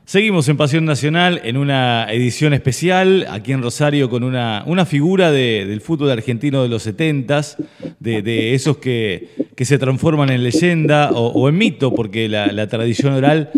Seguimos en Pasión Nacional en una edición especial aquí en Rosario con una figura del fútbol argentino de los 70s, de esos que se transforman en leyenda o en mito, porque la tradición oral,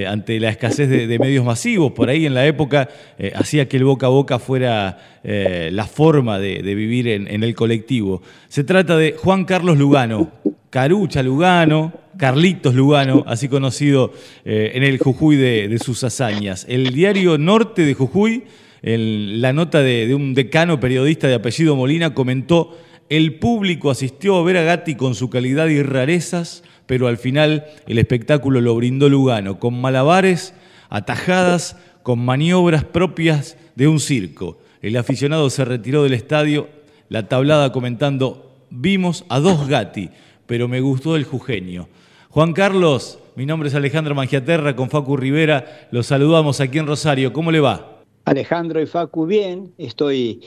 ante la escasez de medios masivos, por ahí en la época, hacía que el boca a boca fuera la forma de vivir en el colectivo. Se trata de Juan Carlos Lugano, Carucha Lugano, Carlitos Lugano, así conocido en el Jujuy de sus hazañas. El diario Norte de Jujuy, la nota de un decano periodista de apellido Molina, comentó: el público asistió a ver a Gatti con su calidad y rarezas, pero al final el espectáculo lo brindó Lugano, con malabares, atajadas, con maniobras propias de un circo. El aficionado se retiró del estadio, la tablada comentando: vimos a dos Gatti, pero me gustó el jujeño. Juan Carlos, mi nombre es Alejandro Mangiaterra, con Facu Rivera, los saludamos aquí en Rosario. ¿Cómo le va? Alejandro y Facu, bien, estoy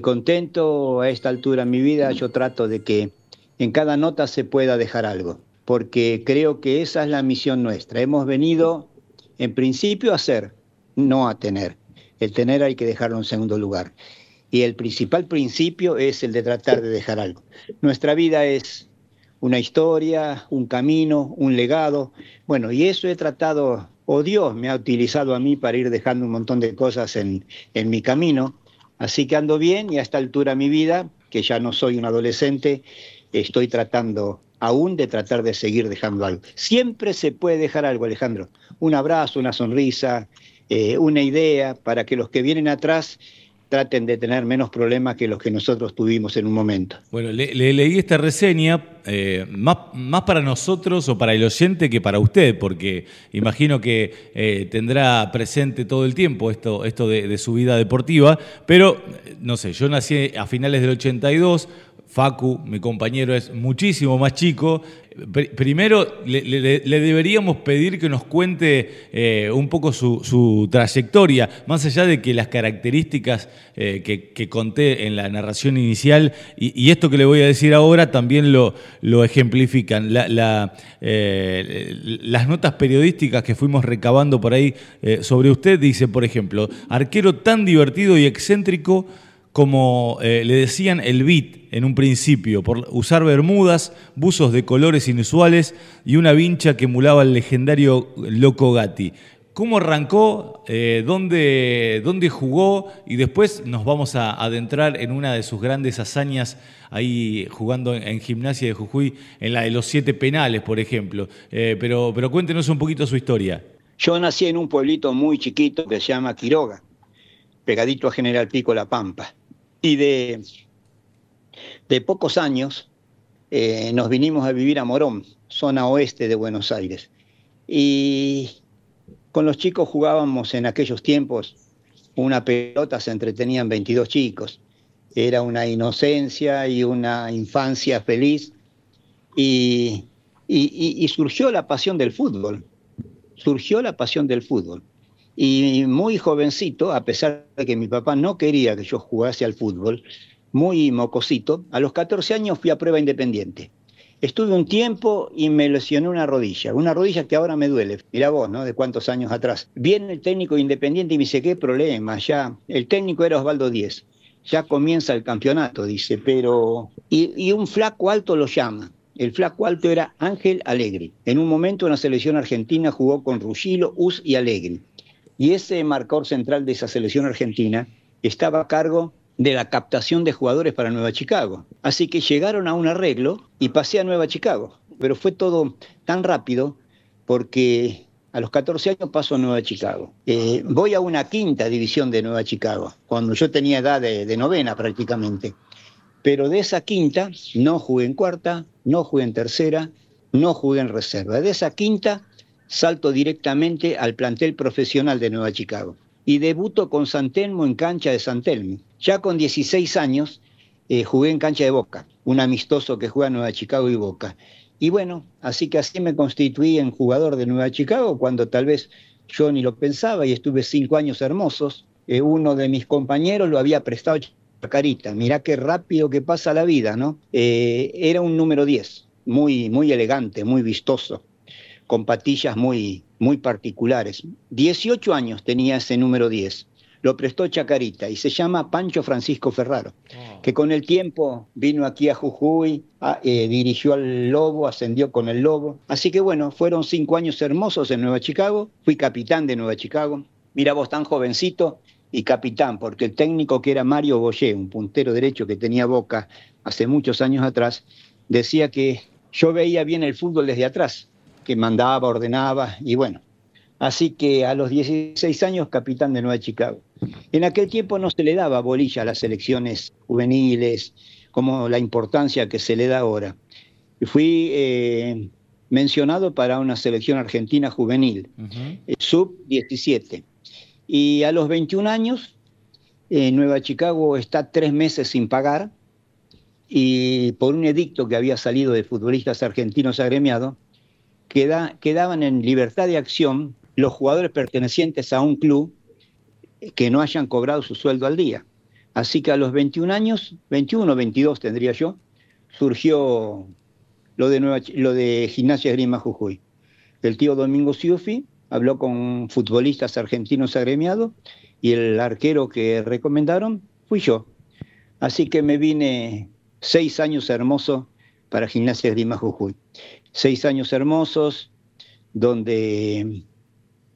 contento a esta altura en mi vida. Yo trato de que en cada nota se pueda dejar algo, porque creo que esa es la misión nuestra. Hemos venido, en principio, a ser, no a tener. El tener hay que dejarlo en segundo lugar. Y el principal principio es el de tratar de dejar algo. Nuestra vida es una historia, un camino, un legado. Bueno, y eso he tratado, o Dios me ha utilizado a mí para ir dejando un montón de cosas en mi camino. Así que ando bien, y a esta altura de mi vida, que ya no soy un adolescente, estoy tratando aún de tratar de seguir dejando algo. Siempre se puede dejar algo, Alejandro. Un abrazo, una sonrisa, una idea, para que los que vienen atrás traten de tener menos problemas que los que nosotros tuvimos en un momento. Bueno, le leí esta reseña más para nosotros o para el oyente que para usted, porque imagino que tendrá presente todo el tiempo esto de su vida deportiva, pero no sé, yo nací a finales del 82, Facu, mi compañero, es muchísimo más chico. Primero, le deberíamos pedir que nos cuente un poco su trayectoria, más allá de que las características que conté en la narración inicial y esto que le voy a decir ahora también lo ejemplifican. Las notas periodísticas que fuimos recabando por ahí sobre usted dice, por ejemplo, arquero tan divertido y excéntrico como le decían el beat en un principio, por usar bermudas, buzos de colores inusuales y una vincha que emulaba al legendario Loco Gatti. ¿Cómo arrancó? ¿Dónde jugó? Y después nos vamos a adentrar en una de sus grandes hazañas ahí jugando en Gimnasia de Jujuy, en la de los 7 penales, por ejemplo. Pero cuéntenos un poquito su historia. Yo nací en un pueblito muy chiquito que se llama Quiroga, pegadito a General Pico, La Pampa. Y de pocos años nos vinimos a vivir a Morón, zona oeste de Buenos Aires. Y con los chicos jugábamos en aquellos tiempos, una pelota se entretenían 22 chicos. Era una inocencia y una infancia feliz. Y surgió la pasión del fútbol. Surgió la pasión del fútbol. Y muy jovencito, a pesar de que mi papá no quería que yo jugase al fútbol, muy mocosito, a los 14 años fui a prueba independiente. Estuve un tiempo y me lesioné una rodilla que ahora me duele. Mirá vos, ¿no? De cuántos años atrás. Viene el técnico Independiente y me dice, ¿qué problema? Ya, el técnico era Osvaldo Díez. Ya comienza el campeonato, dice, pero... Y un flaco alto lo llama. El flaco alto era Ángel Allegri. En un momento en la selección argentina jugó con Rugilo, Us y Allegri. Y ese marcador central de esa selección argentina estaba a cargo de la captación de jugadores para Nueva Chicago. Así que llegaron a un arreglo y pasé a Nueva Chicago. Pero fue todo tan rápido porque a los 14 años paso a Nueva Chicago. Voy a una 5ª división de Nueva Chicago, cuando yo tenía edad de novena prácticamente. Pero de esa 5ª no jugué en 4ª, no jugué en 3ª, no jugué en reserva. De esa 5ª salto directamente al plantel profesional de Nueva Chicago y debuto con San Telmo en cancha de San Telmo. Ya con 16 años jugué en cancha de Boca, un amistoso que juega Nueva Chicago y Boca. Y bueno, así me constituí en jugador de Nueva Chicago cuando tal vez yo ni lo pensaba, y estuve 5 años hermosos. Uno de mis compañeros lo había prestado a Carita. Mirá qué rápido que pasa la vida, ¿no? Era un número 10, muy, muy elegante, muy vistoso. con patillas muy particulares. 18 años tenía ese número 10. Lo prestó Chacarita y se llama Pancho Francisco Ferraro, que con el tiempo vino aquí a Jujuy, dirigió al Lobo, ascendió con el Lobo. Así que bueno, fueron 5 años hermosos en Nueva Chicago, fui capitán de Nueva Chicago. Mira vos, tan jovencito y capitán, porque el técnico que era Mario Boyé, un puntero derecho que tenía Boca hace muchos años atrás, decía que yo veía bien el fútbol desde atrás, que mandaba, ordenaba y bueno. Así que a los 16 años, capitán de Nueva Chicago. En aquel tiempo no se le daba bolilla a las selecciones juveniles, como la importancia que se le da ahora. Fui mencionado para una selección argentina juvenil, sub-17. Y a los 21 años, Nueva Chicago está 3 meses sin pagar, y por un edicto que había salido de futbolistas argentinos agremiados, quedaban en libertad de acción los jugadores pertenecientes a un club que no hayan cobrado su sueldo al día. Así que a los 21 años, 21 o 22 tendría yo, surgió lo de Gimnasia Esgrima Jujuy. El tío Domingo Sciuffi habló con futbolistas argentinos agremiados y el arquero que recomendaron fui yo. Así que me vine 6 años hermosos para Gimnasia Esgrima Jujuy. 6 años hermosos donde,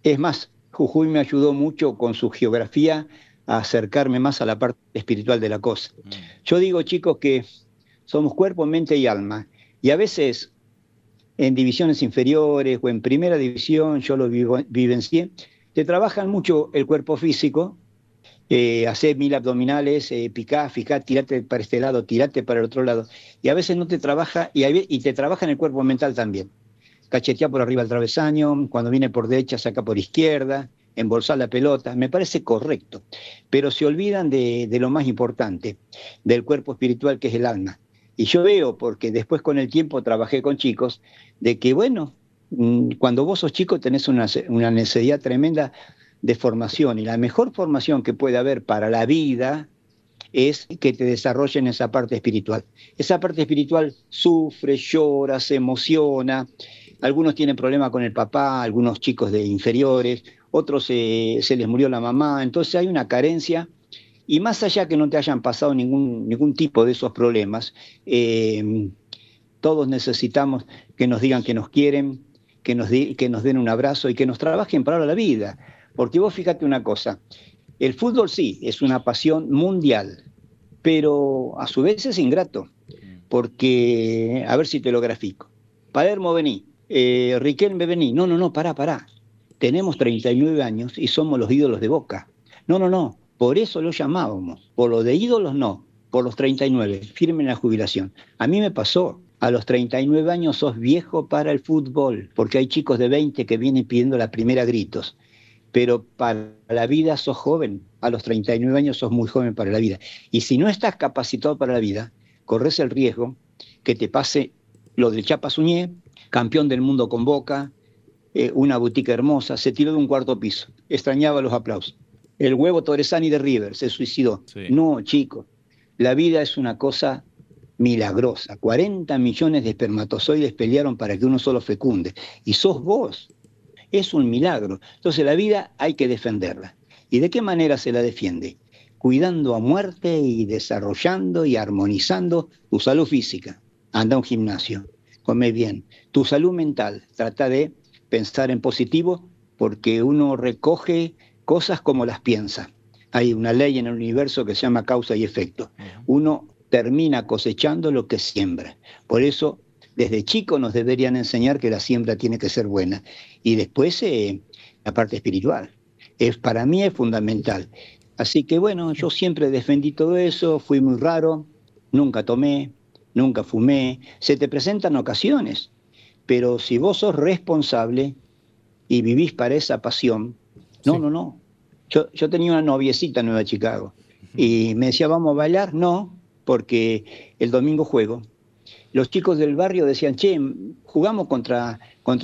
es más, Jujuy me ayudó mucho con su geografía a acercarme más a la parte espiritual de la cosa. Yo digo, chicos, que somos cuerpo, mente y alma, y a veces en divisiones inferiores o en primera división, yo lo vivencié, te trabajan mucho el cuerpo físico, hacer 1000 abdominales, picá, fijá, tirate para este lado, tirate para el otro lado, y a veces no te trabaja, y te trabaja en el cuerpo mental también. Cachetear por arriba el travesaño, cuando viene por derecha saca por izquierda, embolsar la pelota, me parece correcto, pero se olvidan de lo más importante, del cuerpo espiritual que es el alma. Y yo veo, porque después con el tiempo trabajé con chicos, de que bueno, cuando vos sos chico tenés una necesidad tremenda de formación, y la mejor formación que puede haber para la vida es que te desarrollen esa parte espiritual. Esa parte espiritual sufre, llora, se emociona. Algunos tienen problemas con el papá, algunos chicos de inferiores, otros se les murió la mamá, entonces hay una carencia, y más allá que no te hayan pasado ningún tipo de esos problemas, todos necesitamos que nos digan que nos quieren, que nos den un abrazo y que nos trabajen para la vida. Porque vos fíjate una cosa, el fútbol sí, es una pasión mundial, pero a su vez es ingrato, porque, a ver si te lo grafico. Palermo, vení. Riquelme, vení. No, pará. Tenemos 39 años y somos los ídolos de Boca. No, por eso lo llamábamos. Por lo de ídolos no, por los 39, firmen la jubilación. A mí me pasó. A los 39 años sos viejo para el fútbol, porque hay chicos de 20 que vienen pidiendo la primera a gritos. Pero para la vida sos joven, a los 39 años sos muy joven para la vida. Y si no estás capacitado para la vida, corres el riesgo que te pase lo del Chapa Suñé, campeón del mundo con Boca, una botica hermosa, se tiró de un 4º piso, extrañaba los aplausos. El Huevo Torresani de River se suicidó. Sí. No, chicos, la vida es una cosa milagrosa. 40 millones de espermatozoides pelearon para que uno solo fecunde. Y sos vos. Es un milagro. Entonces la vida hay que defenderla. ¿Y de qué manera se la defiende? Cuidando a muerte y desarrollando y armonizando tu salud física. Anda a un gimnasio, come bien. Tu salud mental, trata de pensar en positivo, porque uno recoge cosas como las piensa. Hay una ley en el universo que se llama causa y efecto. Uno termina cosechando lo que siembra. Por eso, desde chico nos deberían enseñar que la siembra tiene que ser buena. Y después la parte espiritual. Para mí es fundamental. Así que bueno, yo siempre defendí todo eso, fui muy raro, nunca tomé, nunca fumé. Se te presentan ocasiones, pero si vos sos responsable y vivís para esa pasión, no. Yo tenía una noviecita en Nueva Chicago y me decía, ¿vamos a bailar? No, porque el domingo juego. Los chicos del barrio decían, che, jugamos contra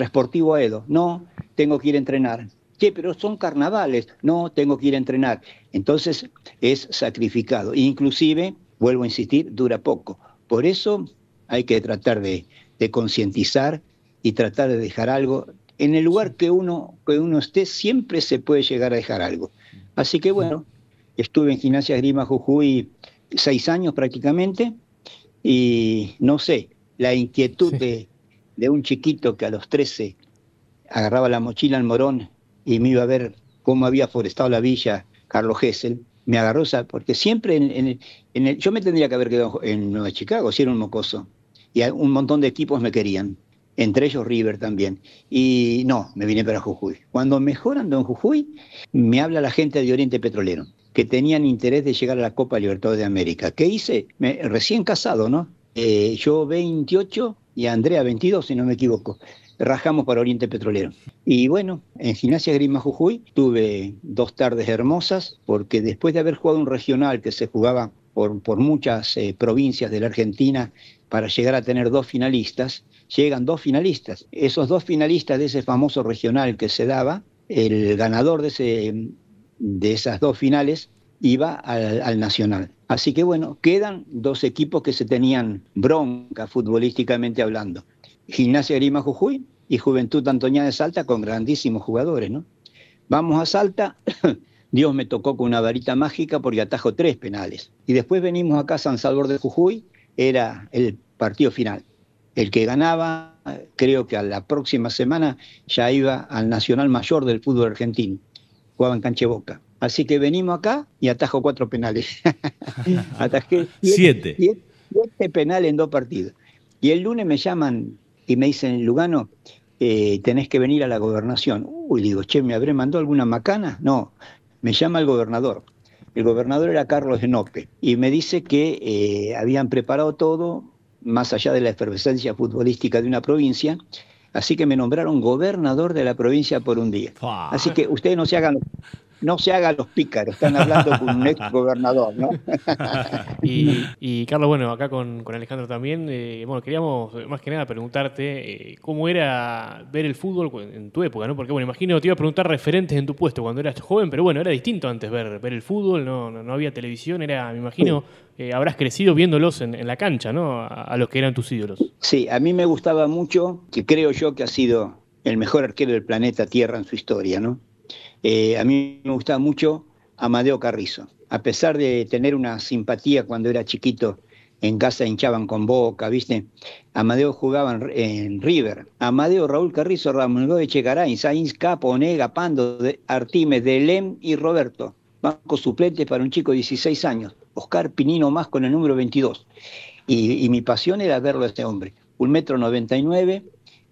Sportivo Aedo. No, tengo que ir a entrenar. Che, pero son carnavales. No, tengo que ir a entrenar. Entonces es sacrificado. Inclusive, vuelvo a insistir, dura poco. Por eso hay que tratar de concientizar y tratar de dejar algo. En el lugar que uno esté, siempre se puede llegar a dejar algo. Así que bueno, estuve en Gimnasia Esgrima Jujuy 6 años prácticamente, y no sé, la inquietud de un chiquito que a los 13 agarraba la mochila al Morón y me iba a ver cómo había forestado la villa Carlos Gesell, me agarró porque siempre yo me tendría que haber quedado en Nueva Chicago, si era un mocoso, y un montón de equipos me querían, entre ellos River también, y no, me vine para Jujuy. Cuando mejorando en Jujuy, me habla la gente de Oriente Petrolero, que tenían interés de llegar a la Copa Libertadores de América. ¿Qué hice? Recién casado, ¿no? Yo 28 y Andrea 22, si no me equivoco. Rajamos para Oriente Petrolero. Y bueno, en Gimnasia Esgrima Jujuy tuve 2 tardes hermosas, porque después de haber jugado un regional que se jugaba por muchas provincias de la Argentina para llegar a tener 2 finalistas, llegan 2 finalistas. Esos 2 finalistas de ese famoso regional que se daba, el ganador de esas 2 finales iba al Nacional. Así que bueno, quedan 2 equipos que se tenían bronca futbolísticamente hablando. Gimnasia Grima Jujuy y Juventud Antoñana de Salta, con grandísimos jugadores, ¿no? Vamos a Salta, Dios me tocó con una varita mágica porque atajo 3 penales. Y después venimos acá a San Salvador de Jujuy, era el partido final. El que ganaba, creo que a la próxima semana ya iba al Nacional Mayor del fútbol argentino. Jugaba en Cancha Boca. Así que venimos acá y atajo 4 penales. Atajé 7 penales en 2 partidos. Y el lunes me llaman y me dicen, Lugano, tenés que venir a la gobernación. Uy, digo, che, ¿me habré mandado alguna macana? No, me llama el gobernador. El gobernador era Carlos Enope y me dice que habían preparado todo, más allá de la efervescencia futbolística de una provincia, así que me nombraron gobernador de la provincia por un día. Así que ustedes no se hagan los pícaros, están hablando con un ex gobernador, ¿no? Y Carlos, bueno, acá con Alejandro también, bueno, queríamos más que nada preguntarte cómo era ver el fútbol en tu época, ¿no? Porque, bueno, imagino te iba a preguntar referentes en tu puesto cuando eras joven, pero bueno, era distinto antes ver el fútbol, no había televisión, me imagino, habrás crecido viéndolos en la cancha, ¿no? A los que eran tus ídolos. Sí, a mí me gustaba mucho, que creo yo que ha sido el mejor arquero del planeta Tierra en su historia, ¿no? A mí me gustaba mucho Amadeo Carrizo. A pesar de tener una simpatía cuando era chiquito, en casa hinchaban con Boca, ¿viste? Amadeo jugaba en River. Amadeo, Raúl Carrizo, Ramón Echegaray, Sainz, Capo, Onega, Pando, Artimes, Delem y Roberto. Banco suplente para un chico de 16 años. Oscar Pinino más con el número 22. Y mi pasión era verlo a este hombre. 1,99 m.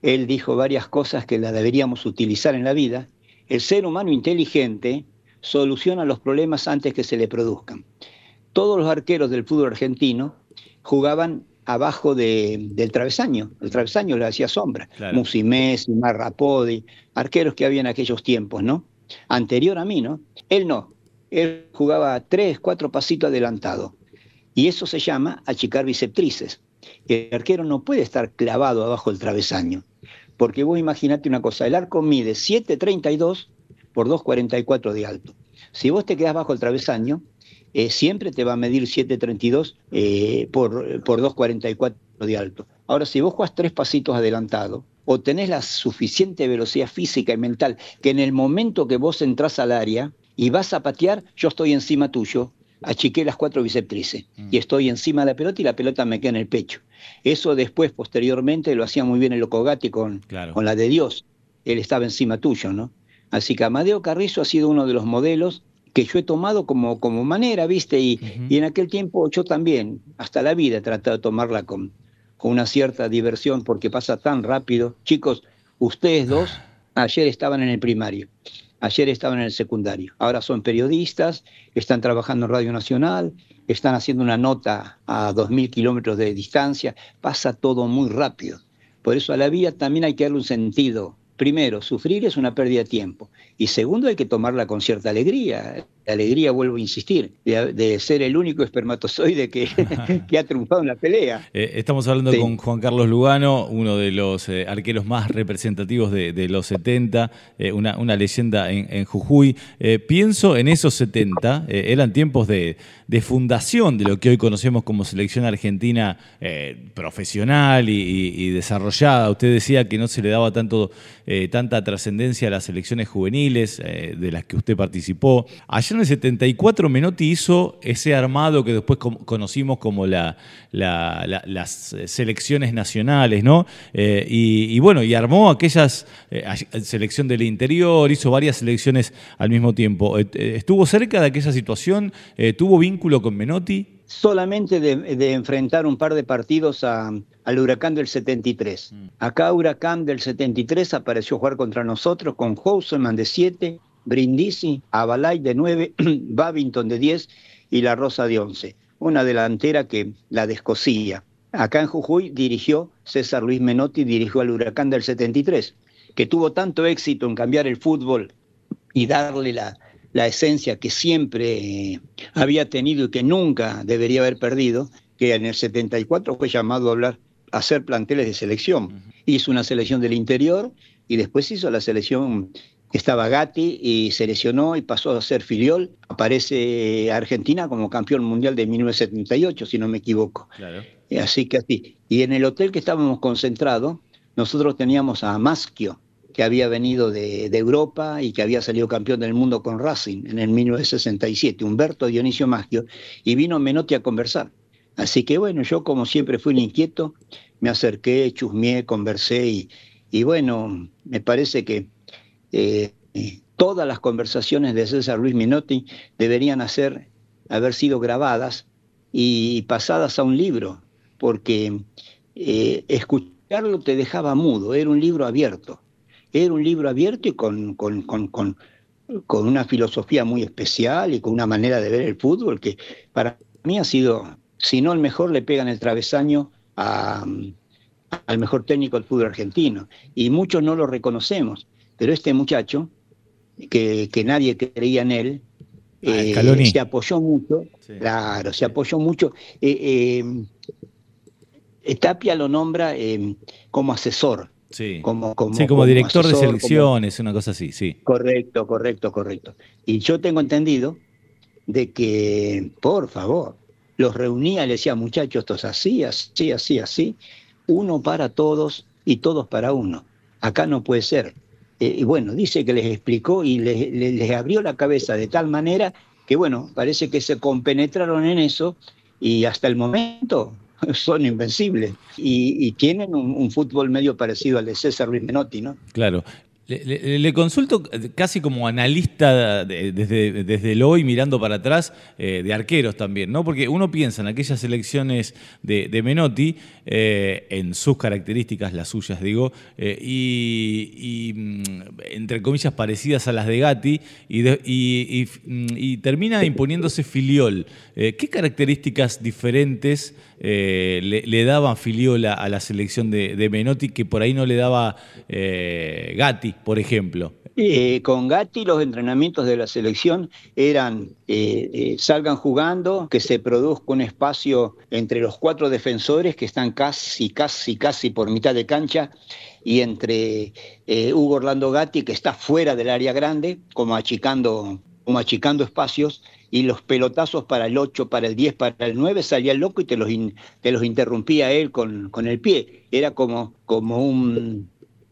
Él dijo varias cosas que las deberíamos utilizar en la vida. El ser humano inteligente soluciona los problemas antes que se le produzcan. Todos los arqueros del fútbol argentino jugaban abajo del travesaño. El travesaño le hacía sombra. Claro. Musi Messi, Marrapodi, arqueros que había en aquellos tiempos, ¿no? Anterior a mí, ¿no? Él no. Él jugaba 3, 4 pasitos adelantado. Y eso se llama achicar biceptrices. El arquero no puede estar clavado abajo del travesaño. Porque vos imaginate una cosa, el arco mide 7,32 por 2,44 de alto. Si vos te quedás bajo el travesaño, siempre te va a medir 7,32 por 2,44 de alto. Ahora, si vos jugás 3 pasitos adelantado, o tenés la suficiente velocidad física y mental, que en el momento que vos entrás al área y vas a patear, yo estoy encima tuyo, achiqué las 4 biceptrices y estoy encima de la pelota y la pelota me queda en el pecho. Eso después, posteriormente, lo hacía muy bien el Loco Gatti con la de Dios. Él estaba encima tuyo, ¿no? Así que Amadeo Carrizo ha sido uno de los modelos que yo he tomado como manera, ¿viste? Y en aquel tiempo yo también, hasta la vida, he tratado de tomarla con una cierta diversión porque pasa tan rápido. Chicos, ustedes dos ayer estaban en el primario. Ayer estaban en el secundario, ahora son periodistas, están trabajando en Radio Nacional, están haciendo una nota a 2.000 kilómetros de distancia, pasa todo muy rápido. Por eso a la vida también hay que darle un sentido primero, sufrir es una pérdida de tiempo. Y segundo, hay que tomarla con cierta alegría. La alegría, vuelvo a insistir, de ser el único espermatozoide que, que ha triunfado en la pelea. Estamos hablando Sí. con Juan Carlos Lugano, uno de los arqueros más representativos de los 70, una leyenda en Jujuy. Pienso en esos 70, eran tiempos de fundación de lo que hoy conocemos como selección argentina profesional y desarrollada. Usted decía que no se le daba tanta trascendencia a las selecciones juveniles de las que usted participó. Allá en el 74 Menotti hizo ese armado que después conocimos como las selecciones nacionales, ¿no? Y bueno, y armó aquellas selección del interior, hizo varias selecciones al mismo tiempo. ¿Estuvo cerca de aquella situación? ¿Tuvo vínculo con Menotti? Solamente de enfrentar un par de partidos al Huracán del 73. Acá Huracán del 73 apareció a jugar contra nosotros con Houseman de 7, Brindisi, Abalay de 9, Babington de 10 y La Rosa de 11. Una delantera que la descosía. Acá en Jujuy dirigió César Luis Menotti, dirigió al Huracán del 73, que tuvo tanto éxito en cambiar el fútbol y darle la esencia que siempre había tenido y que nunca debería haber perdido, que en el 74 fue llamado a hacer planteles de selección. Hizo una selección del interior y después hizo la selección. Estaba Gatti y se lesionó y pasó a ser filiol. Aparece Argentina como campeón mundial de 1978, si no me equivoco. Claro. Así que así. Y en el hotel que estábamos concentrados, nosotros teníamos a Maschio, que había venido de Europa y que había salido campeón del mundo con Racing en el 1967, Humberto Dionisio Maschio, y vino Menotti a conversar. Así que bueno, yo como siempre fui un inquieto, me acerqué, chusmeé, conversé y bueno, me parece que todas las conversaciones de César Luis Menotti deberían haber sido grabadas y pasadas a un libro, porque escucharlo te dejaba mudo, era un libro abierto. Era un libro abierto y con una filosofía muy especial y con una manera de ver el fútbol que para mí ha sido, si no el mejor, le pegan el travesaño al mejor técnico del fútbol argentino. Y muchos no lo reconocemos, pero este muchacho, que nadie creía en él, se apoyó mucho, sí. Claro, se apoyó mucho. Tapia lo nombra como asesor. Sí, como director asesor, de selecciones, una cosa así, sí. Correcto. Y yo tengo entendido de que, por favor, los reunía y le decía, muchachos, esto es así, uno para todos y todos para uno. Acá no puede ser. Y bueno, dice que les explicó y les abrió la cabeza de tal manera que, bueno, parece que se compenetraron en eso y hasta el momento son invencibles y tienen un fútbol medio parecido al de César Luis Menotti, ¿no? Claro. Le consulto casi como analista desde el hoy, mirando para atrás, de arqueros también, ¿no? Porque uno piensa en aquellas selecciones de Menotti, en sus características, las suyas, digo, y entre comillas parecidas a las de Gatti, y termina imponiéndose Filiol. ¿Qué características diferentes le daban Filiol a la selección de Menotti que por ahí no le daba Gatti, por ejemplo? Con Gatti los entrenamientos de la selección eran salgan jugando, que se produzca un espacio entre los 4 defensores que están casi por mitad de cancha y entre Hugo Orlando Gatti, que está fuera del área grande, como achicando espacios, y los pelotazos para el 8, para el 10, para el 9, salía el loco y te los interrumpía él con el pie. Era como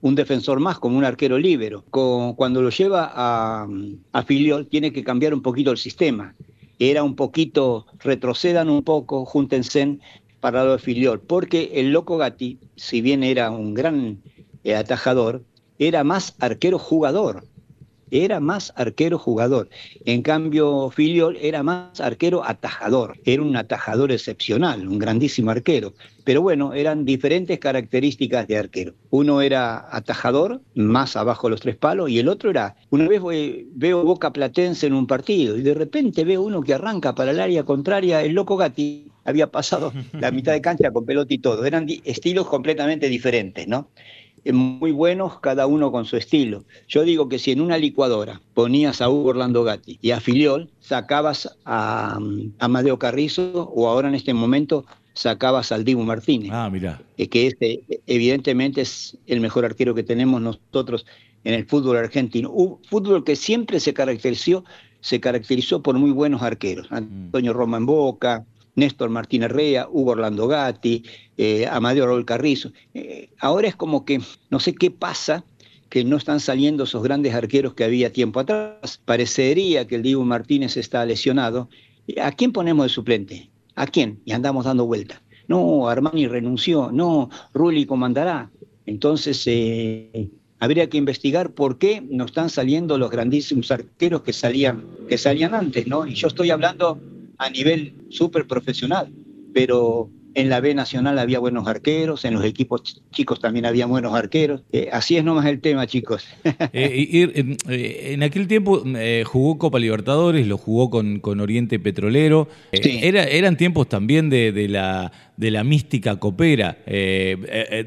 un defensor más, como un arquero líbero. Cuando lo lleva a Filiol, tiene que cambiar un poquito el sistema. Era un poquito, retrocedan un poco, júntense para lo de Filiol, porque el loco Gatti, si bien era un gran atajador, era más arquero-jugador. En cambio, Filiol era más arquero-atajador. Era un atajador excepcional, un grandísimo arquero. Pero bueno, eran diferentes características de arquero. Uno era atajador, más abajo de los 3 palos, y el otro era... Una vez veo Boca Platense en un partido, y de repente veo uno que arranca para el área contraria, el loco Gatti había pasado la mitad de cancha con pelota y todo. Eran estilos completamente diferentes, ¿no? muy buenos, cada uno con su estilo. Yo digo que si en una licuadora ponías a Hugo Orlando Gatti y a Filiol, sacabas a Amadeo Carrizo, o ahora en este momento sacabas al Dibu Martínez, Ah, mirá. que evidentemente es el mejor arquero que tenemos nosotros en el fútbol argentino. Un fútbol que siempre se caracterizó por muy buenos arqueros. Antonio Roma en Boca, Néstor Martín Herrera, Hugo Orlando Gatti, Amadeo Raúl Carrizo. Ahora es como que no sé qué pasa, que no están saliendo esos grandes arqueros que había tiempo atrás. Parecería que el Dibu Martínez está lesionado. ¿A quién ponemos de suplente? ¿A quién? Y andamos dando vueltas. No, Armani renunció. No, Rulli comandará. Entonces, habría que investigar por qué no están saliendo los grandísimos arqueros que salían antes, ¿no? Y yo estoy hablando a nivel súper profesional, pero en la B Nacional había buenos arqueros, en los equipos chicos también había buenos arqueros. Así es nomás el tema, chicos. En aquel tiempo jugó Copa Libertadores, lo jugó con Oriente Petrolero. Sí. Eran tiempos también de la mística copera,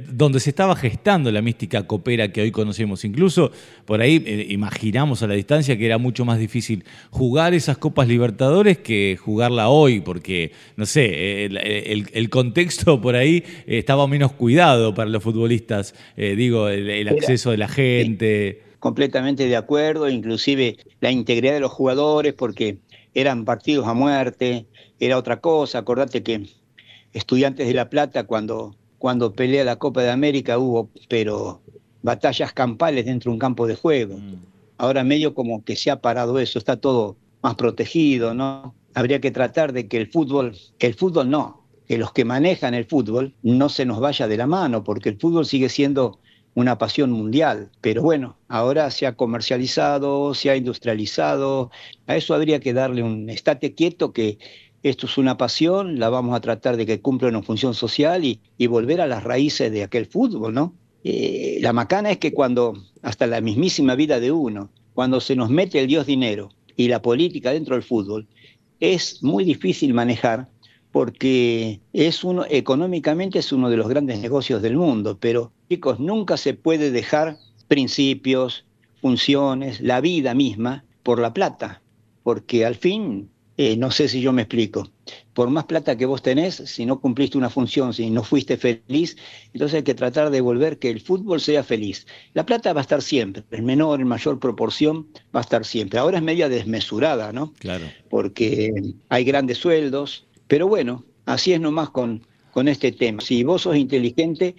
donde se estaba gestando la mística copera que hoy conocemos. Incluso por ahí imaginamos a la distancia que era mucho más difícil jugar esas Copas Libertadores que jugarla hoy, porque, no sé, el contexto por ahí estaba menos cuidado para los futbolistas, el acceso de la gente. Sí, completamente de acuerdo, inclusive la integridad de los jugadores, porque eran partidos a muerte, era otra cosa. Acordate que Estudiantes de La Plata, cuando pelea la Copa de América, hubo pero batallas campales dentro de un campo de juego. Ahora medio como que se ha parado eso, está todo más protegido, ¿no? Habría que tratar de que el fútbol no, que los que manejan el fútbol no se nos vaya de la mano, porque el fútbol sigue siendo una pasión mundial. Pero bueno, ahora se ha comercializado, se ha industrializado. A eso habría que darle un estate quieto, que esto es una pasión, la vamos a tratar de que cumpla una función social y volver a las raíces de aquel fútbol, ¿no? La macana es que cuando, hasta la mismísima vida de uno, cuando se nos mete el dios dinero y la política dentro del fútbol, es muy difícil manejar, porque económicamente es uno de los grandes negocios del mundo. Pero, chicos, nunca se puede dejar principios, funciones, la vida misma por la plata, porque al fin, no sé si yo me explico, por más plata que vos tenés, si no cumpliste una función, si no fuiste feliz, entonces hay que tratar de volver que el fútbol sea feliz. La plata va a estar siempre, en menor, en mayor proporción, va a estar siempre. Ahora es media desmesurada, ¿no? Claro. Porque hay grandes sueldos, pero bueno, así es nomás con este tema. Si vos sos inteligente,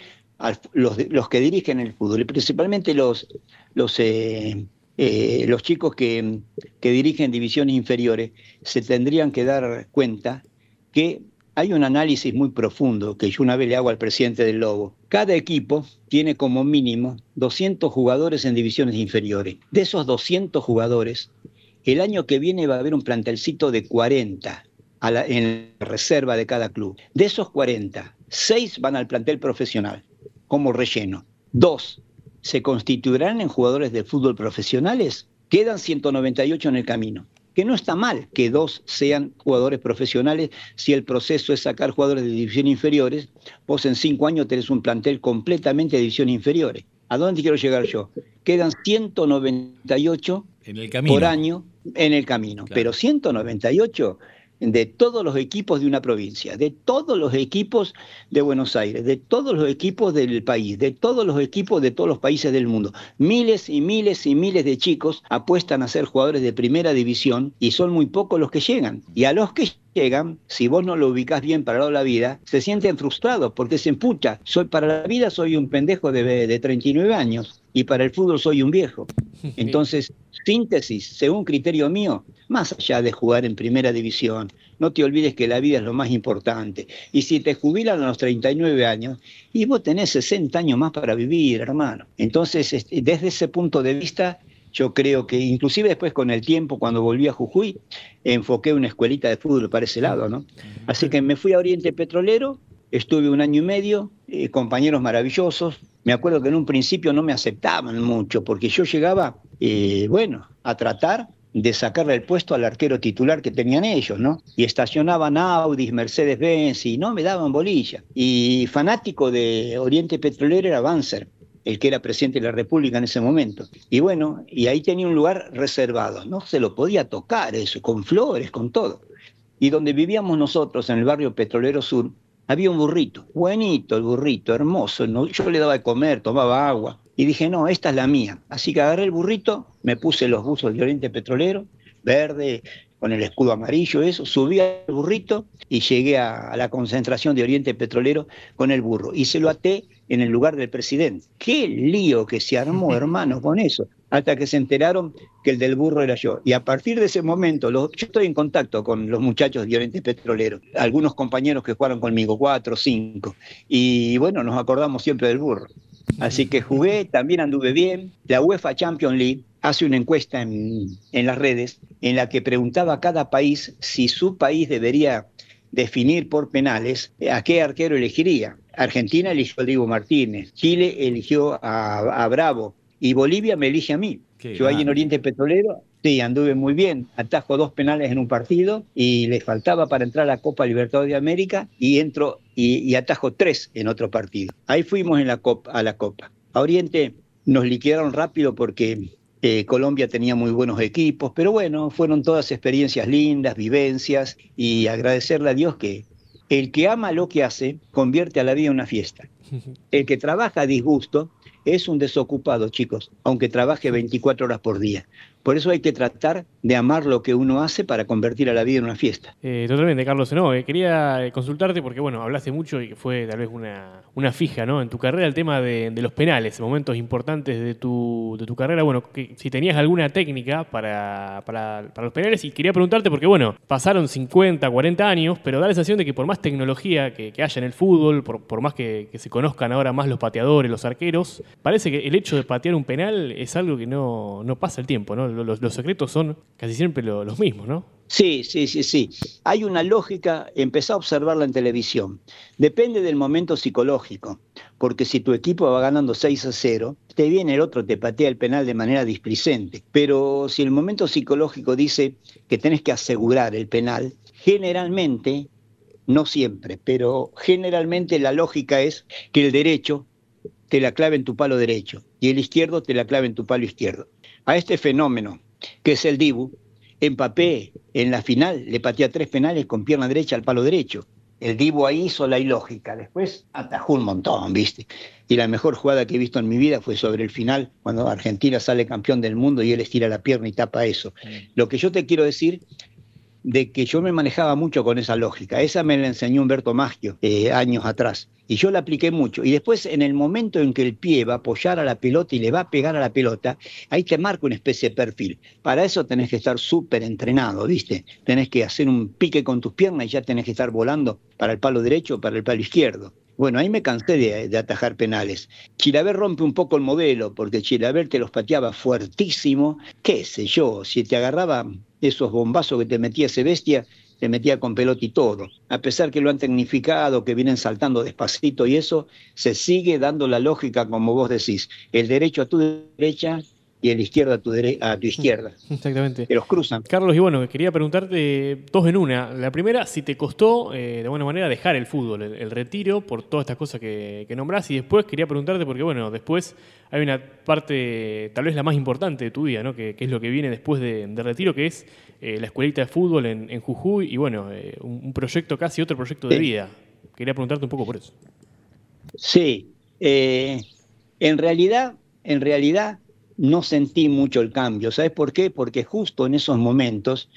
los que dirigen el fútbol, y principalmente los chicos que dirigen divisiones inferiores, se tendrían que dar cuenta que hay un análisis muy profundo que yo una vez le hago al presidente del Lobo. Cada equipo tiene como mínimo 200 jugadores en divisiones inferiores. De esos 200 jugadores, el año que viene va a haber un plantelcito de 40 en la reserva de cada club. De esos 40, 6 van al plantel profesional como relleno. 2 se constituirán en jugadores de fútbol profesionales. Quedan 198 en el camino. Que no está mal que 2 sean jugadores profesionales. Si el proceso es sacar jugadores de división inferiores, vos en 5 años tenés un plantel completamente de división inferiores. ¿A dónde quiero llegar yo? Quedan 198 en el camino. Por año en el camino. Claro. Pero 198 de todos los equipos de una provincia, de todos los equipos de Buenos Aires, de todos los equipos del país, de todos los equipos de todos los países del mundo. Miles y miles y miles de chicos apuestan a ser jugadores de primera división y son muy pocos los que llegan. Y a los que llegan, si vos no lo ubicás bien para la vida, se sienten frustrados porque se empucha. Para la vida soy un pendejo de 39 años y para el fútbol soy un viejo. Entonces, síntesis, según criterio mío, más allá de jugar en primera división, no te olvides que la vida es lo más importante. Y si te jubilan a los 39 años, y vos tenés 60 años más para vivir, hermano. Entonces, desde ese punto de vista, yo creo que, inclusive después con el tiempo, cuando volví a Jujuy, enfoqué una escuelita de fútbol para ese lado, ¿no? Así que me fui a Oriente Petrolero, estuve 1 año y medio, compañeros maravillosos. Me acuerdo que en un principio no me aceptaban mucho, porque yo llegaba, a tratar de sacarle el puesto al arquero titular que tenían ellos, ¿no? Y estacionaban Audis, Mercedes-Benz, y no me daban bolilla. Y fanático de Oriente Petrolero era Banzer. el que era presidente de la República en ese momento. Y bueno, y ahí tenía un lugar reservado, no se lo podía tocar eso, con flores, con todo. Y donde vivíamos nosotros, en el barrio Petrolero Sur, había un burrito, buenito el burrito, hermoso, ¿no? Yo le daba de comer, tomaba agua, y dije, no, esta es la mía. Así que agarré el burrito, me puse los buzos de Oriente Petrolero, verde, con el escudo amarillo, eso, subí al burrito y llegué a la concentración de Oriente Petrolero con el burro. Y se lo até en el lugar del presidente. ¡Qué lío que se armó, hermano, con eso! Hasta que se enteraron que el del burro era yo. Y a partir de ese momento, yo estoy en contacto con los muchachos de Oriente Petrolero, algunos compañeros que jugaron conmigo, 4, 5, y bueno, nos acordamos siempre del burro. Así que jugué, también anduve bien. La UEFA Champions League hace una encuesta en las redes en la que preguntaba a cada país si su país debería definir por penales a qué arquero elegiría. Argentina eligió a Diego Martínez, Chile eligió a Bravo y Bolivia me elige a mí. Yo ahí en Oriente Petrolero, sí, anduve muy bien, atajo 2 penales en un partido y le faltaba para entrar a la Copa Libertadores de América y entro y atajo 3 en otro partido. Ahí fuimos a la Copa. A Oriente nos liquidaron rápido porque Colombia tenía muy buenos equipos, pero bueno, fueron todas experiencias lindas, vivencias, y agradecerle a Dios que el que ama lo que hace convierte a la vida en una fiesta. El que trabaja a disgusto es un desocupado, chicos, aunque trabaje 24 horas por día. Por eso hay que tratar de amar lo que uno hace para convertir a la vida en una fiesta. Totalmente, Carlos. No, quería consultarte porque, bueno, hablaste mucho y que fue tal vez una fija, ¿no? En tu carrera, el tema de los penales, momentos importantes de tu carrera. Bueno, que, si tenías alguna técnica para los penales, y quería preguntarte porque, bueno, pasaron 50, 40 años, pero da la sensación de que por más tecnología que haya en el fútbol, por más que se conozcan ahora más los pateadores, los arqueros, parece que el hecho de patear un penal es algo que no pasa el tiempo, ¿no? Los secretos son casi siempre los mismos, ¿no? Sí. Hay una lógica, empezá a observarla en televisión. Depende del momento psicológico, porque si tu equipo va ganando 6-0, te viene el otro, te patea el penal de manera displicente. Pero si el momento psicológico dice que tenés que asegurar el penal, generalmente, no siempre, pero generalmente la lógica es que el derecho te la clave en tu palo derecho y el izquierdo te la clave en tu palo izquierdo. A este fenómeno, que es el Dibu, Mbappé en la final le patea 3 penales con pierna derecha al palo derecho. El Dibu ahí hizo la ilógica, después atajó un montón, ¿viste? Y la mejor jugada que he visto en mi vida fue sobre el final, cuando Argentina sale campeón del mundo y él estira la pierna y tapa eso. Lo que yo te quiero decir, de que yo me manejaba mucho con esa lógica. Esa me la enseñó Humberto Maggio años atrás. Y yo la apliqué mucho. Y después, en el momento en que el pie va a apoyar a la pelota y le va a pegar a la pelota, ahí te marca una especie de perfil. Para eso tenés que estar súper entrenado, ¿viste? Tenés que hacer un pique con tus piernas y ya tenés que estar volando para el palo derecho o para el palo izquierdo. Bueno, ahí me cansé de atajar penales. Chilaver rompe un poco el modelo, porque Chilaver te los pateaba fuertísimo. Qué sé yo, si te agarraba esos bombazos que te metía ese bestia, te metía con pelota y todo. A pesar que lo han tecnificado, que vienen saltando despacito y eso, se sigue dando la lógica como vos decís. El derecho a tu derecha y el izquierdo a tu izquierda. Exactamente. Que los cruzan. Carlos, y bueno, quería preguntarte 2 en una. La primera, si te costó de alguna manera dejar el fútbol, el retiro, por todas estas cosas que nombrás. Y después quería preguntarte, porque bueno, después hay una parte, tal vez la más importante de tu vida, ¿no? Que es lo que viene después de retiro, que es la escuelita de fútbol en Jujuy. Y bueno, un proyecto, casi otro proyecto de vida. Quería preguntarte un poco por eso. Sí. En realidad, no sentí mucho el cambio. ¿Sabes por qué? Porque justo en esos momentos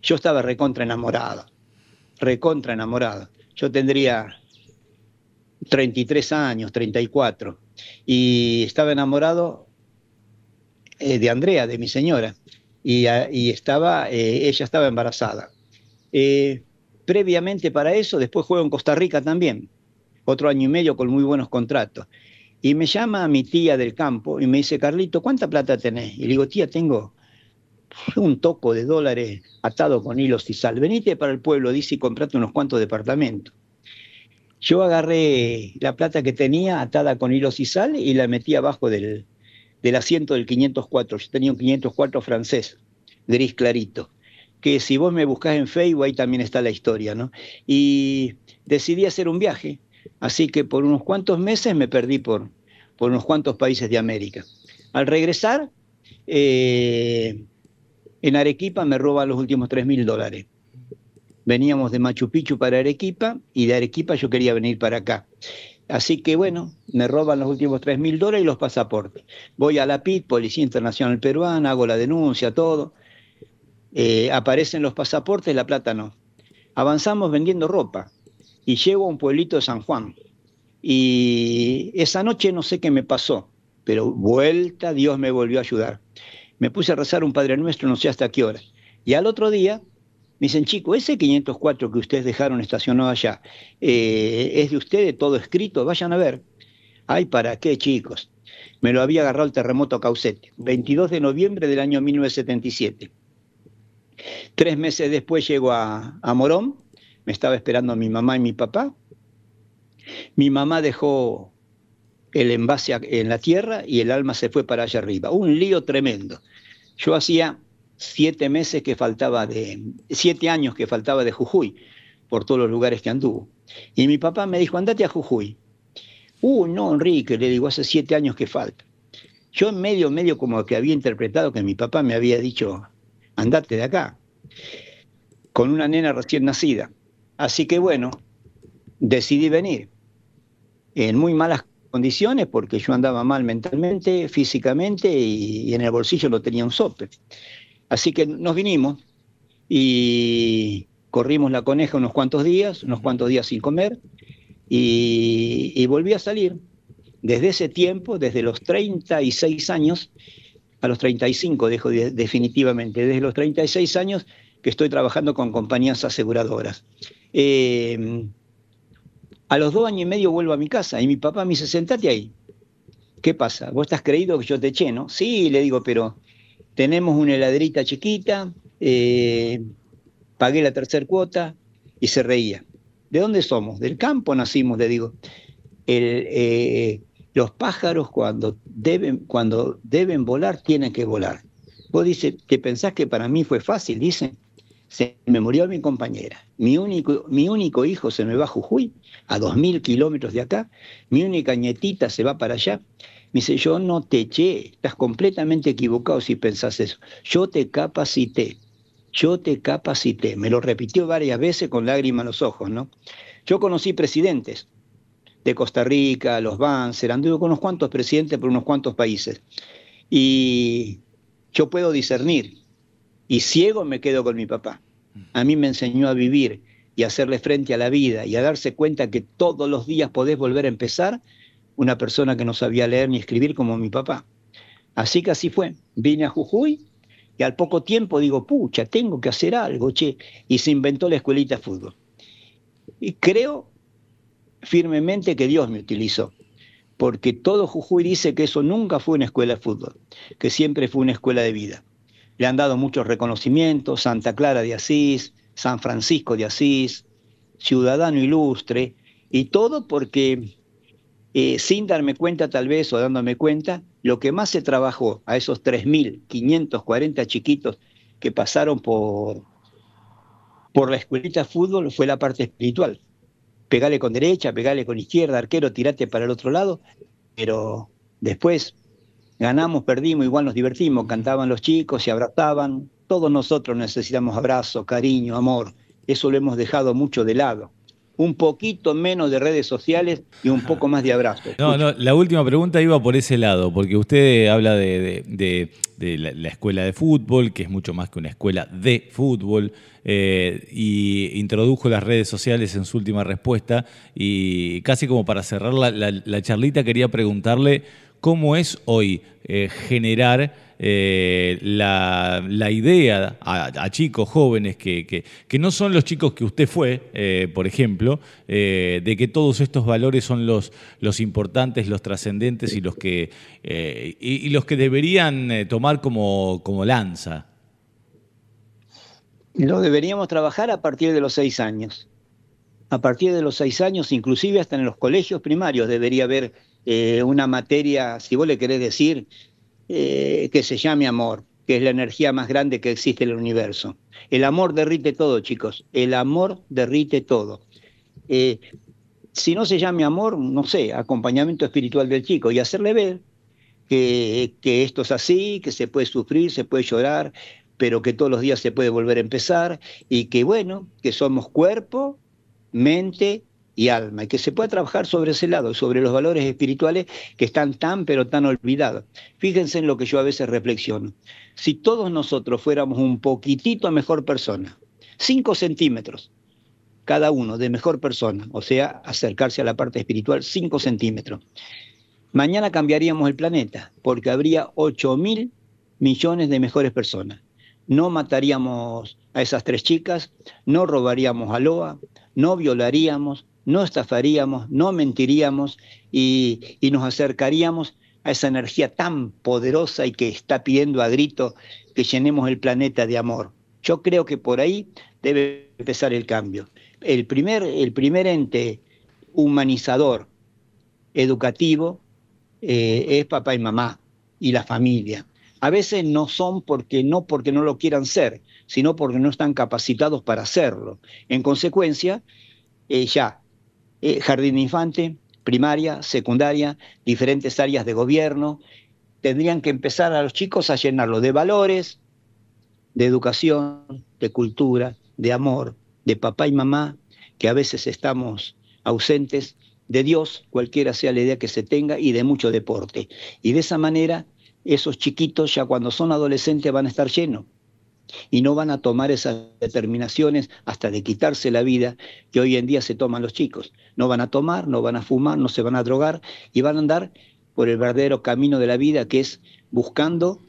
yo estaba recontra enamorado. Yo tendría 33 años, 34, y estaba enamorado de Andrea, de mi señora, y ella estaba embarazada. Previamente para eso, después juego en Costa Rica también, otro año y medio con muy buenos contratos. Y me llama mi tía del campo y me dice, Carlito, ¿cuánta plata tenés? Y le digo, tía, tengo un toco de dólares atado con hilos y sal. Venite para el pueblo, dice, y comprate unos cuantos departamentos. Yo agarré la plata que tenía atada con hilos y sal y la metí abajo del asiento del 504. Yo tenía un 504 francés, gris clarito, que si vos me buscás en Facebook, ahí también está la historia, ¿no? Y decidí hacer un viaje. Así que por unos cuantos meses me perdí por por unos cuantos países de América. Al regresar, en Arequipa me roban los últimos $3.000. Veníamos de Machu Picchu para Arequipa y de Arequipa yo quería venir para acá. Así que bueno, me roban los últimos $3.000 y los pasaportes. Voy a la PIT, Policía Internacional Peruana, hago la denuncia, todo. Aparecen los pasaportes, la plata no. Avanzamos vendiendo ropa y llego a un pueblito de San Juan. Y esa noche no sé qué me pasó, pero vuelta Dios me volvió a ayudar. Me puse a rezar un Padre Nuestro, no sé hasta qué hora. Y al otro día me dicen, chico, ese 504 que ustedes dejaron estacionado allá, es de ustedes, todo escrito, vayan a ver. Ay, ¿para qué, chicos? Me lo había agarrado el terremoto Caucete, 22 de noviembre del año 1977. 3 meses después llego a Morón, me estaba esperando mi mamá y mi papá. Mi mamá dejó el envase en la tierra y el alma se fue para allá arriba. Un lío tremendo. Yo hacía 7 años que faltaba de Jujuy, por todos los lugares que anduvo. Y mi papá me dijo, andate a Jujuy. No, Enrique, le digo, hace 7 años que falta. Yo en medio como que había interpretado que mi papá me había dicho, andate de acá, con una nena recién nacida. Así que bueno, decidí venir en muy malas condiciones porque yo andaba mal mentalmente, físicamente y en el bolsillo no tenía un sope. Así que nos vinimos y corrimos la coneja unos cuantos días sin comer y volví a salir. Desde ese tiempo, desde los 36 años, a los 35 dejo definitivamente, desde los 36 años que estoy trabajando con compañías aseguradoras. A los 2 años y medio vuelvo a mi casa y mi papá me dice, sentate ahí. ¿Qué pasa? ¿Vos estás creído que yo te eché, no? Sí, le digo, pero tenemos una heladerita chiquita, pagué la tercera cuota y se reía. ¿De dónde somos? Del campo nacimos, le digo. Los pájaros cuando deben volar, tienen que volar. Vos dices, ¿te pensás que para mí fue fácil? Dice, se me murió mi compañera. Mi único hijo se me va a Jujuy, a 2.000 kilómetros de acá. Mi única nietita se va para allá. Me dice, yo no te eché, estás completamente equivocado si pensás eso. Yo te capacité. Me lo repitió varias veces con lágrimas en los ojos, ¿no? Yo conocí presidentes de Costa Rica, los Banzer, anduve con unos cuantos presidentes por unos cuantos países. Y yo puedo discernir. Y ciego me quedo con mi papá. A mí me enseñó a vivir y a hacerle frente a la vida y a darse cuenta que todos los días podés volver a empezar, una persona que no sabía leer ni escribir como mi papá. Así que así fue. Vine a Jujuy y al poco tiempo digo, pucha, tengo que hacer algo, che. Y se inventó la escuelita de fútbol. Y creo firmemente que Dios me utilizó, porque todo Jujuy dice que eso nunca fue una escuela de fútbol, que siempre fue una escuela de vida. Le han dado muchos reconocimientos, Santa Clara de Asís, San Francisco de Asís, Ciudadano Ilustre, y todo porque sin darme cuenta tal vez o dándome cuenta, lo que más se trabajó a esos 3.540 chiquitos que pasaron por la escuelita de fútbol fue la parte espiritual. Pegale con derecha, pegale con izquierda, arquero, tirate para el otro lado, pero después ganamos, perdimos, igual nos divertimos, cantaban los chicos, se abrazaban, todos nosotros necesitamos abrazo, cariño, amor, eso lo hemos dejado mucho de lado. Un poquito menos de redes sociales y un poco más de abrazo. No, la última pregunta iba por ese lado, porque usted habla de la escuela de fútbol, que es mucho más que una escuela de fútbol, y introdujo las redes sociales en su última respuesta, y casi como para cerrar la charlita quería preguntarle cómo es hoy generar la idea a chicos jóvenes que no son los chicos que usted fue, por ejemplo, de que todos estos valores son los importantes, los trascendentes y los que deberían tomar como lanza. Lo deberíamos trabajar a partir de los 6 años. A partir de los 6 años, inclusive hasta en los colegios primarios debería haber una materia, si vos le querés decir, que se llame amor, que es la energía más grande que existe en el universo. El amor derrite todo, chicos. El amor derrite todo. si no se llame amor, no sé, acompañamiento espiritual del chico y hacerle ver que esto es así, que se puede sufrir, se puede llorar, pero que todos los días se puede volver a empezar y que bueno, que somos cuerpo, mente y alma, y que se puede trabajar sobre ese lado, sobre los valores espirituales que están tan pero tan olvidados. Fíjense en lo que yo a veces reflexiono. Si todos nosotros fuéramos un poquitito mejor persona, 5 centímetros cada uno de mejor persona, o sea, acercarse a la parte espiritual 5 centímetros, mañana cambiaríamos el planeta, porque habría 8.000 millones de mejores personas. No mataríamos a esas 3 chicas, no robaríamos a Loa, no violaríamos, no estafaríamos, no mentiríamos y nos acercaríamos a esa energía tan poderosa y que está pidiendo a grito que llenemos el planeta de amor. Yo creo que por ahí debe empezar el cambio. El primer ente humanizador, educativo, es papá y mamá y la familia. A veces no son porque no lo quieran ser, sino porque no están capacitados para hacerlo. En consecuencia, jardín de infante, primaria, secundaria, diferentes áreas de gobierno, tendrían que empezar a los chicos a llenarlo de valores, de educación, de cultura, de amor, de papá y mamá, que a veces estamos ausentes, de Dios, cualquiera sea la idea que se tenga, y de mucho deporte. Y de esa manera, esos chiquitos ya cuando son adolescentes van a estar llenos y no van a tomar esas determinaciones hasta de quitarse la vida que hoy en día se toman los chicos. No van a tomar, no van a fumar, no se van a drogar y van a andar por el verdadero camino de la vida, que es buscando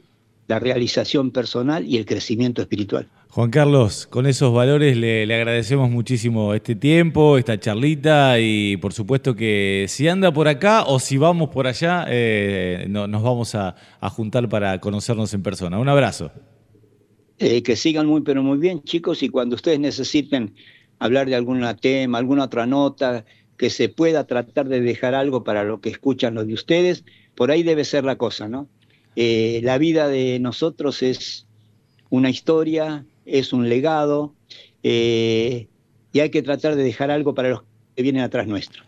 la realización personal y el crecimiento espiritual. Juan Carlos, con esos valores le agradecemos muchísimo este tiempo, esta charlita y por supuesto que si anda por acá o si vamos por allá, nos vamos a juntar para conocernos en persona. Un abrazo. Que sigan muy, pero muy bien, chicos, y cuando ustedes necesiten hablar de algún tema, alguna otra nota, que se pueda tratar de dejar algo para lo que escuchan los de ustedes, por ahí debe ser la cosa, ¿no? La vida de nosotros es una historia, es un legado, y hay que tratar de dejar algo para los que vienen atrás nuestro.